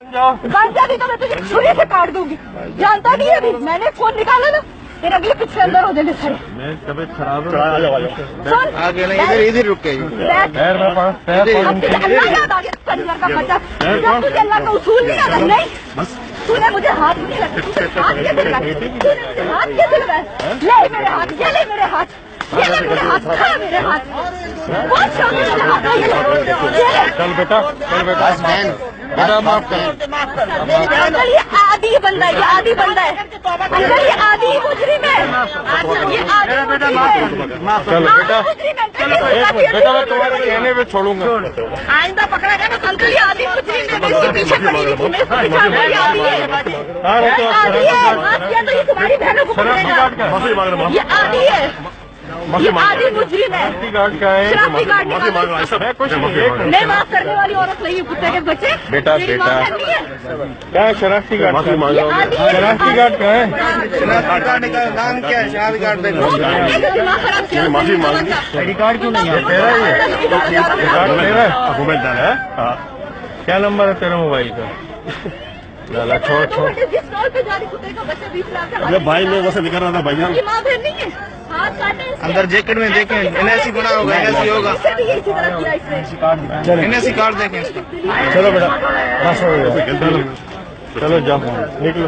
गांजा भी तो मैं तुझे छुरी से काट दूंगी। जानता नहीं है अभी मैंने फोन निकाला ना तेरे अगले पीछे अंदर हो जाने सारे। तबियत खराब है। आगे नहीं इधर रुक गई। याद आ गया परिवार का बच्चा। जब तुझे अल्लाह का उसूल नहीं आता नहीं तूने मुझे हाथ नहीं लगा। हाथ क्या दिलवाया? तूने मुझे हाथ क्या दिलवाया? ले मेरे हाथ, ये ले मेरे हाथ, ये ले मेरे हाथ, खा मेरे हाथ। बहुत शौक है मेरे हाथ का। चल बेटा बेटा माफ कर। अंकल ये आदि बंदा है, ये आदि बंदा है अंकल, ये आदि मुजरिम है, ये आदि मुजरिम है। चलो बेटा बेटा मैं तुम्हारे कहने पे छोड़ूंगा। आइंदा पकड़ा गया ना अंकल, ये आदि मुजरिम है। मैं इसके पीछे पड़ी हुई थी, मैं इसके पीछे ये आदि है, ये आदि है। माफ किया तो ये तुम्हारी बहनों को पकड़ेगा। ये आदि है, ये आदि मुजरिम है। गार्ड का है शराबी गार्ड निकालो। कुछ नहीं। मैं माफ करने वाली औरत नहीं हूँ, कुत्ते के बच्चे। बेटा मेरी बेटा माफ करनी है। क्या है शरारती गार्ड? ये आदि है, शरारती गार्ड का है। शराबी का नाम क्या है? शराबी कार्ड देखो। वो करने का दिमाग खराब किया। माफी मांगी। आईडी कार्ड क्यों नहीं है? तेरा ही है कार्ड तेरा है? हाँ। क्या नंबर है तेरा मोबाइल का? लाला छोड़ छोड़। जिस स्टॉल पे जा रही कुत्ते का बच्चा 20 लाख का। अरे भाई मैं वैसे निकल रहा था भैया। ये माँ बहन नहीं है, हाथ काटे इसके। अंदर जैकेट में देखें एनएससी बना होगा, एनएससी होगा। इसे भी इसी तरह किया इसने। एनएससी कार्ड देखें इसका। चलो बेटा बस हो गया। चलो जाओ निकलो।